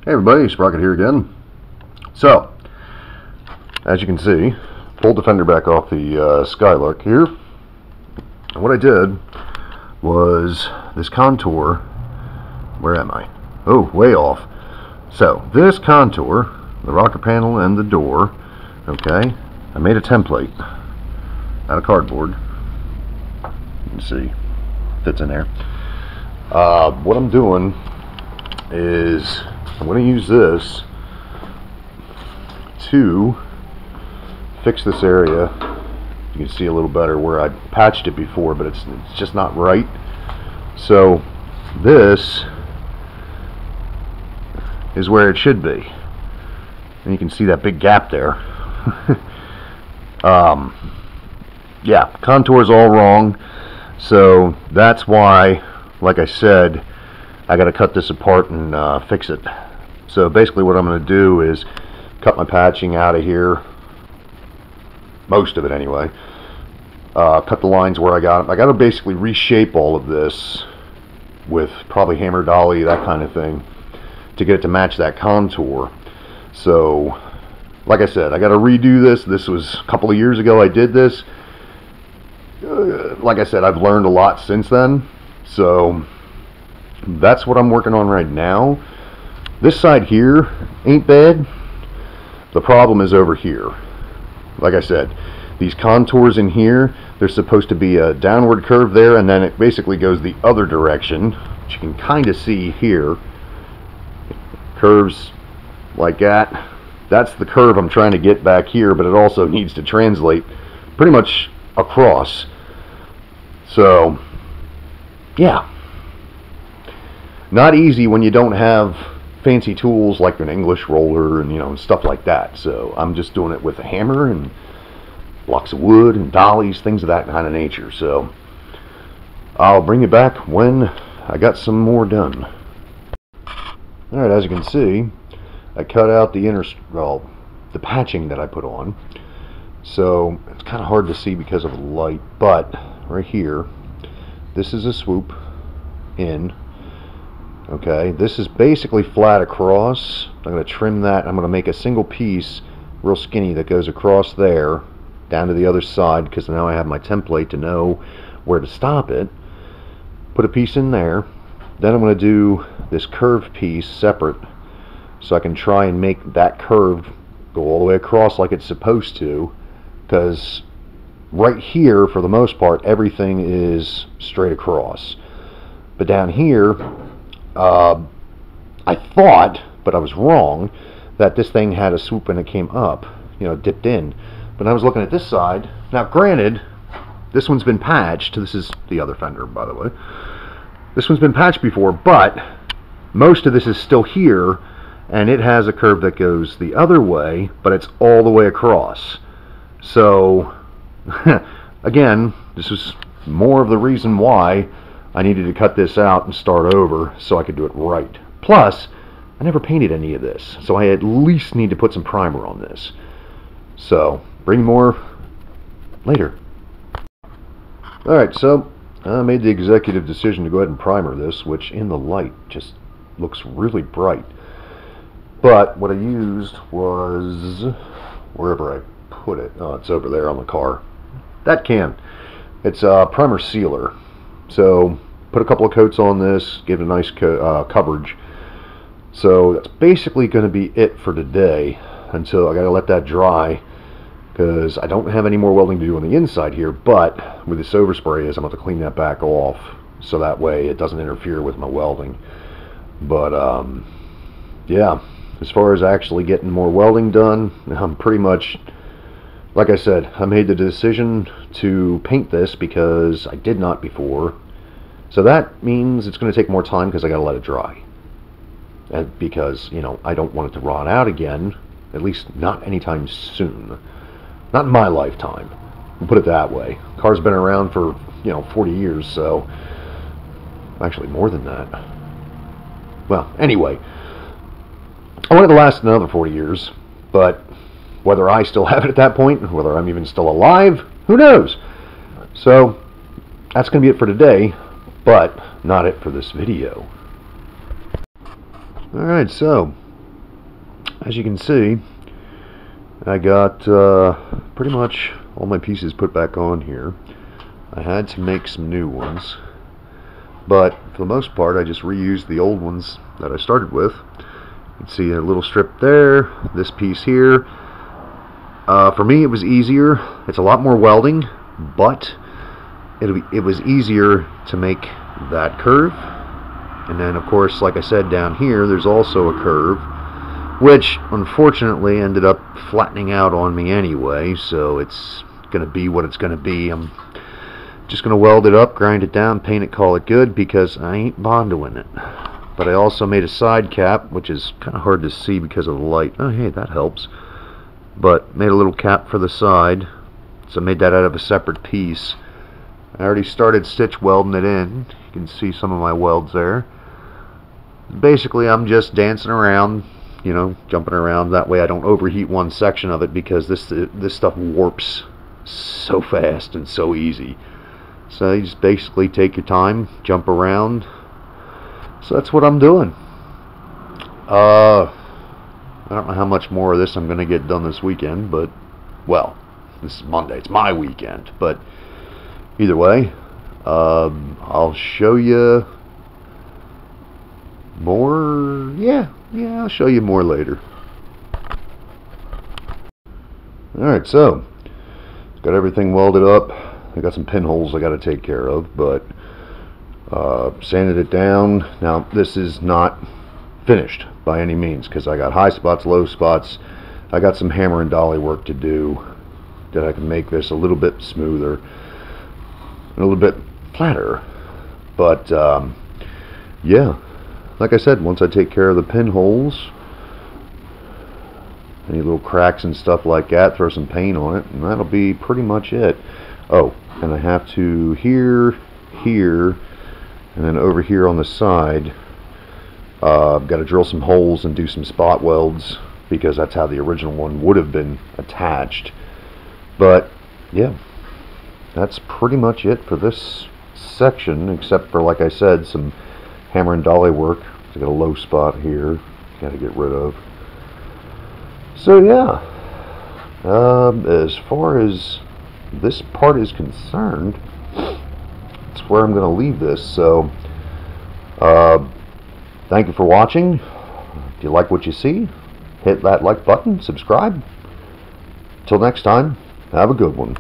Hey everybody, Sprocket here again. So, as you can see, pulled the fender back off the Skylark here. And what I did was this contour, where am I? Oh, way off. So, this contour, the rocker panel and the door, okay, I made a template out of cardboard. You can see, fits in there. What I'm doing is I'm going to use this to fix this area. You can see a little better where I patched it before, but it's just not right. So this is where it should be, and you can see that big gap there. Yeah, contour's all wrong, so that's why, like I said, I got to cut this apart and fix it. So basically what I'm going to do is cut my patching out of here, most of it anyway, cut the lines where I got them. I got to basically reshape all of this with probably hammer dolly, that kind of thing, to get it to match that contour. So like I said, I got to redo this. This was a couple of years ago I did this. Like I said, I've learned a lot since then, so that's what I'm working on right now. This side here ain't bad. The problem is over here. Like I said, these contours in here, there's supposed to be a downward curve there, and then it basically goes the other direction, which you can kind of see here. Curves like that. That's the curve I'm trying to get back here, but it also needs to translate pretty much across. So yeah, not easy when you don't have fancy tools like an English roller and, you know, and stuff like that. So I'm just doing it with a hammer and blocks of wood and dollies, things of that kind of nature. So I'll bring you back when I got some more done. Alright, as you can see, I cut out the the patching that I put on. So it's kind of hard to see because of the light, but right here, this is a swoop in. Okay, this is basically flat across. I'm going to trim that. I'm going to make a single piece, real skinny, that goes across there down to the other side, because now I have my template to know where to stop it. Put a piece in there. Then I'm going to do this curved piece separate, so I can try and make that curve go all the way across like it's supposed to, because right here, for the most part, everything is straight across. But down here, I thought, but I was wrong, that this thing had a swoop and it came up, you know, dipped in. But I was looking at this side. Now granted, this one's been patched. This is the other fender, by the way. This one's been patched before, but most of this is still here, and it has a curve that goes the other way, but it's all the way across. So again, this is more of the reason why I needed to cut this out and start over so I could do it right. Plus, I never painted any of this, so I at least need to put some primer on this. So, bring more later. Alright, so I made the executive decision to go ahead and primer this, which in the light just looks really bright. But what I used was, wherever I put it, oh, it's over there on the car. That can. It's a primer sealer. So put a couple of coats on this, give it a nice coverage. So that's basically going to be it for today, until I got to let that dry, because I don't have any more welding to do on the inside here. But with this overspray, I'm going to clean that back off, so that way it doesn't interfere with my welding. But yeah, as far as actually getting more welding done, I'm pretty much, like I said, I made the decision to paint this because I did not before. So that means it's going to take more time because I got to let it dry. And because, you know, I don't want it to rot out again, at least not anytime soon. Not in my lifetime. We'll put it that way. Car's been around for, you know, 40 years, so actually more than that. Well, anyway, I want it to last another 40 years, but whether I still have it at that point, whether I'm even still alive, who knows? So that's going to be it for today, but not it for this video. Alright, so as you can see, I got pretty much all my pieces put back on here. I had to make some new ones, but for the most part I just reused the old ones that I started with. You can see a little strip there, this piece here. For me it was easier. It's a lot more welding, but it was easier to make that curve. And then of course, like I said, down here there's also a curve, which unfortunately ended up flattening out on me anyway, so it's gonna be what it's gonna be. I'm just gonna weld it up, grind it down, paint it, call it good, because I ain't bondoing it. But I also made a side cap, which is kind of hard to see because of the light. Oh hey, that helps. But made a little cap for the side, so I made that out of a separate piece. I already started stitch welding it in. You can see some of my welds there. Basically I'm just dancing around, you know, jumping around. That way I don't overheat one section of it, because this stuff warps so fast and so easy. So you just basically take your time, jump around. So that's what I'm doing. I don't know how much more of this I'm going to get done this weekend, but, well, this is Monday. It's my weekend. But either way, I'll show you more. Yeah, I'll show you more later. Alright, so got everything welded up. I got some pinholes I got to take care of, but sanded it down. Now this is not finished by any means, because I got high spots, low spots. I got some hammer and dolly work to do that I can make this a little bit smoother, a little bit flatter. But yeah, like I said, once I take care of the pinholes, any little cracks and stuff like that, throw some paint on it, and that'll be pretty much it. Oh, and I have to here, and then over here on the side, I've got to drill some holes and do some spot welds, because that's how the original one would have been attached. But yeah, that's pretty much it for this section, except for, like I said, some hammer and dolly work. I got a low spot here, got to get rid of. So yeah, as far as this part is concerned, that's where I'm going to leave this. So thank you for watching. If you like what you see, hit that like button, subscribe. Till next time, have a good one.